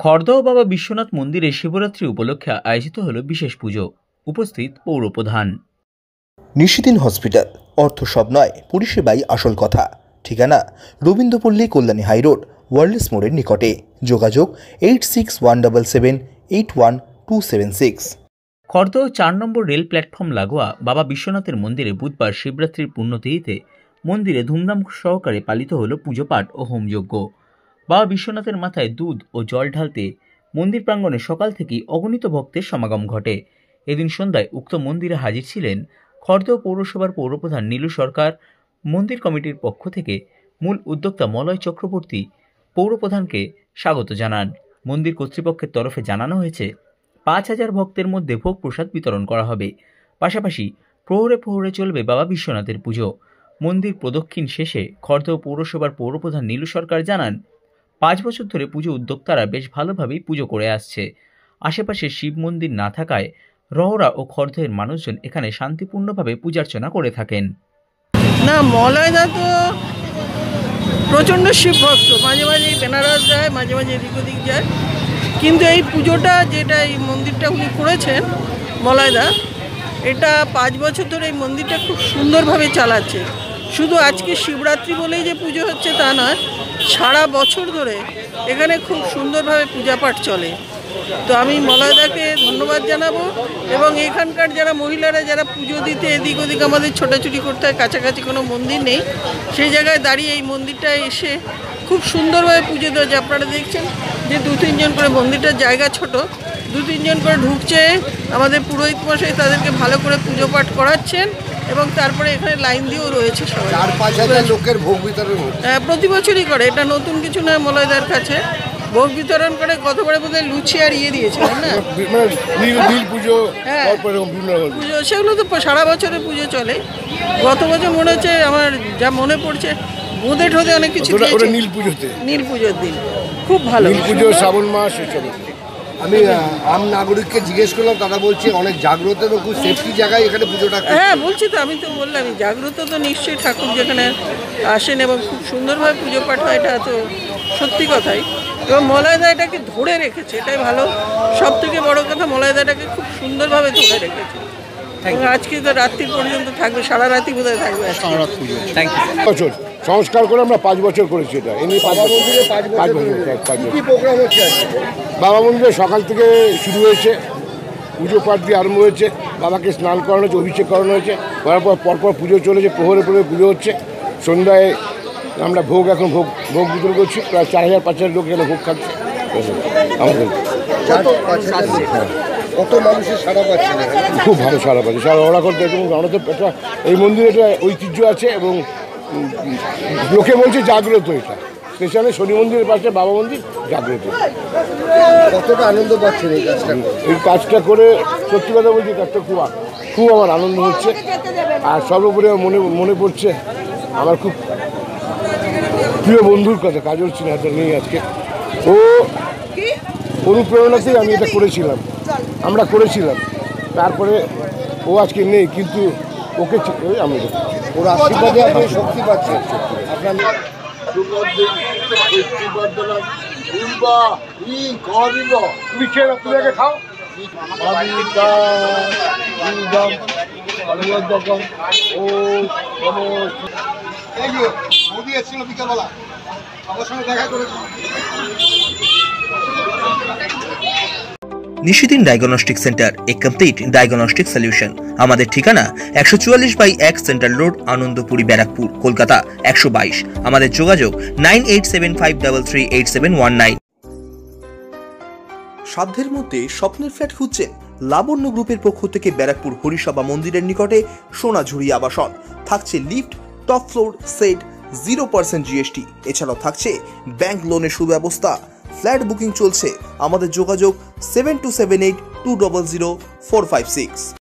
খড়দহ বাবা বিশ্বনাথ মন্দিরে শিবরাত্রি উপলক্ষে আয়োজিত হল বিশেষ পুজো। উপস্থিত পৌরপ্রধান। নিশিদিন হসপিটাল, অর্থ সব নয়, পরিষেবাই আসল কথা। ঠিকানা রবীন্দ্রপল্লী, কল্যাণী হাইরোড, ওয়ার্ল্ডস মোড়ের নিকটে। যোগাযোগ 8617881276। খড়দহ 4 নম্বর রেল প্ল্যাটফর্ম লাগোয়া বাবা বিশ্বনাথের মন্দিরে বুধবার শিবরাত্রির পুণ্যতিথিতে মন্দিরে ধুমধাম সহকারে পালিত হল পুজো পাঠ ও হোমযজ্ঞ। বাবা বিশ্বনাথের মাথায় দুধ ও জল ঢালতে মন্দির প্রাঙ্গণে সকাল থেকেই অগণিত ভক্তের সমাগম ঘটে। এদিন সন্ধ্যায় উক্ত মন্দিরে হাজির ছিলেন খড়দহ পৌরসভার পৌরপ্রধান নীলু সরকার। মন্দির কমিটির পক্ষ থেকে মূল উদ্যোক্তা মলয় চক্রবর্তী পৌরপ্রধানকে স্বাগত জানান। মন্দির কর্তৃপক্ষের তরফে জানানো হয়েছে 5000 ভক্তের মধ্যে ভোগ প্রসাদ বিতরণ করা হবে। পাশাপাশি প্রহরে প্রহরে চলবে বাবা বিশ্বনাথের পুজো। মন্দির প্রদক্ষিণ শেষে খড়দহ পৌরসভার পৌরপ্রধান নীলু সরকার জানান, 5 বছর ধরে পুজো উদ্যোক্তারা বেশ ভালোভাবেই পুজো করে আসছে। আশেপাশে শিব মন্দির না থাকায় রহরা ও খড়দহের মানুষজন এখানে শান্তিপূর্ণভাবে পূজার্চনা করে থাকেন। না, মলয়দা তো প্রচণ্ড শিব ভক্ত, মাঝে মাঝে বেনারস যায়, মাঝে মাঝে এদিক ওদিক যায়। কিন্তু এই পুজোটা যেটা এই মন্দিরটা উনি করেছেন মলয়দা, এটা 5 বছর ধরে এই মন্দিরটা খুব সুন্দরভাবে চালাচ্ছে। শুধু আজকে শিবরাত্রি বলেই যে পুজো হচ্ছে তা নয়, সারা বছর ধরে এখানে খুব সুন্দরভাবে পূজা পাঠ চলে। তো আমি মলয়দাকে ধন্যবাদ জানাবো এবং এখানকার যারা মহিলারা যারা পুজো দিতে এদিক ওদিক আমাদের ছোটাছুটি করতে হয়, কাছাকাছি কোনো মন্দির নেই, সেই জায়গায় দাঁড়িয়ে এই মন্দিরটায় এসে খুব সুন্দরভাবে পুজো দেওয়া যায়। আপনারা দেখছেন যে 2-3 জন করে, মন্দিরটার জায়গা ছোট, 2-3 জন করে ঢুকছে, আমাদের পুরোহিত মশাই তাদেরকে ভালো করে পুজো পাঠ করাচ্ছেন এবং তারপরে এখানে লাইন দিয়েও রয়েছে সবাই। 4-5 লোকের ভোগ বিতরণ প্রতি বছরই করে, এটা নতুন কিছু নয়। মলয়দার কাছে ভোগ বিতরণ করে, গতবারে বোধহয় লুচি আর দিয়েছিলেন না, পুজো, সেগুলো তো সারা বছরের পুজো চলে। গত বছর মনে হচ্ছে, আমার যা মনে পড়ছে, বোঁদে ঠোঁদে অনেক কিছু নীল পুজোর দিন খুব ভালো পুজো, শ্রাবণ মাস এসব। আমি আম নাগরিককে জিজ্ঞেস করলাম, তারা বলছে অনেক জাগ্রত এবং খুব সেফটি জায়গায় এখানে পুজোটা। হ্যাঁ বলছি তো, আমি তো বললাম জাগ্রত তো নিশ্চয়ই, ঠাকুর যেখানে আসেন এবং খুব সুন্দরভাবে পুজো পাঠ হয়, এটা তো সত্যি কথাই। এবং মলয়দা এটাকে ধরে রেখেছে, এটাই ভালো। সব থেকে বড় কথা, মলয়দাটাকে খুব সুন্দরভাবে ধরে রেখেছে এবং আজকে তো রাত্রি পর্যন্ত থাকবে, সারা রাতি বোধহয় থাকবে। বছর সংস্কার করে আমরা 5 বছর করেছি এটা। এমনি বাবা মন্দিরে 5 প্রোগ্রাম হচ্ছে। বাবা মন্দিরে সকাল থেকে শুরু হয়েছে, পুজো পাঠ দিয়ে আরম্ভ হয়েছে, বাবাকে স্নান করানো হয়েছে, অভিষেক করানো হয়েছে, করার পর পরপর পুজো চলেছে, প্রহরে প্রহরে পুজো হচ্ছে। সন্ধ্যায় আমরা এখন ভোগ বিতরণ করছি। প্রায় 4000-5000 লোক এখানে ভোগ খাচ্ছে আমাদের। কত মানুষের সারা পাচ্ছে, খুব ভালো সারা পাচ্ছে। সারা ওরা করতে এবং আমাদের একটা এই মন্দিরে একটা ঐতিহ্য আছে এবং লোকে বলছে জাগ্রত। এটা স্পেশালি শনি মন্দিরের পাশে বাবা মন্দির, জাগ্রত। কতটা আনন্দ পাচ্ছেন এই কাজটা করে? সত্যি কথা বলছি, কাজটা খুব আমার আনন্দ হচ্ছে। আর সর্বোপরি মনে পড়ছে আমার খুব প্রিয় বন্ধুর কথা, কাজল সিনহা নেই আজকে। ও অনুপ্রেরণাতেই আমি এটা করেছিলাম, আমরা করেছিলাম। তারপরে ও আজকে নেই, কিন্তু ওকে আমি ওর আশীর্বাদে আপনি শক্তি পাচ্ছেন। আপনার তুমি খেয়ে তুমি আগে খাও। বিকালবেলা আমার সঙ্গে দেখা করেছি। নিশিদিন ডায়াগনস্টিক সেন্টার, এ কমপ্লিট ডায়াগনস্টিক সলিউশন। আমাদের ঠিকানা 144/1 সেন্ট্রাল রোড, আনন্দপুরি, ব্যারাকপুর, কলকাতা 122। আমাদের যোগাযোগ 9875338719। সাধ্যের মধ্যে স্বপ্নের ফ্ল্যাট খুঁজছেন? লাবণ্য গ্রুপের পক্ষ থেকে ব্যারাকপুর হরিসভা মন্দিরের নিকটে সোনাঝুরি আবাসন। থাকছে lift, top floor, set, 0% GST। এছাড়াও থাকছে ব্যাংক লোনের সুব্যবস্থা। ফ্ল্যাট বুকিং চলছে। আমাদের যোগাযোগ 7278200456।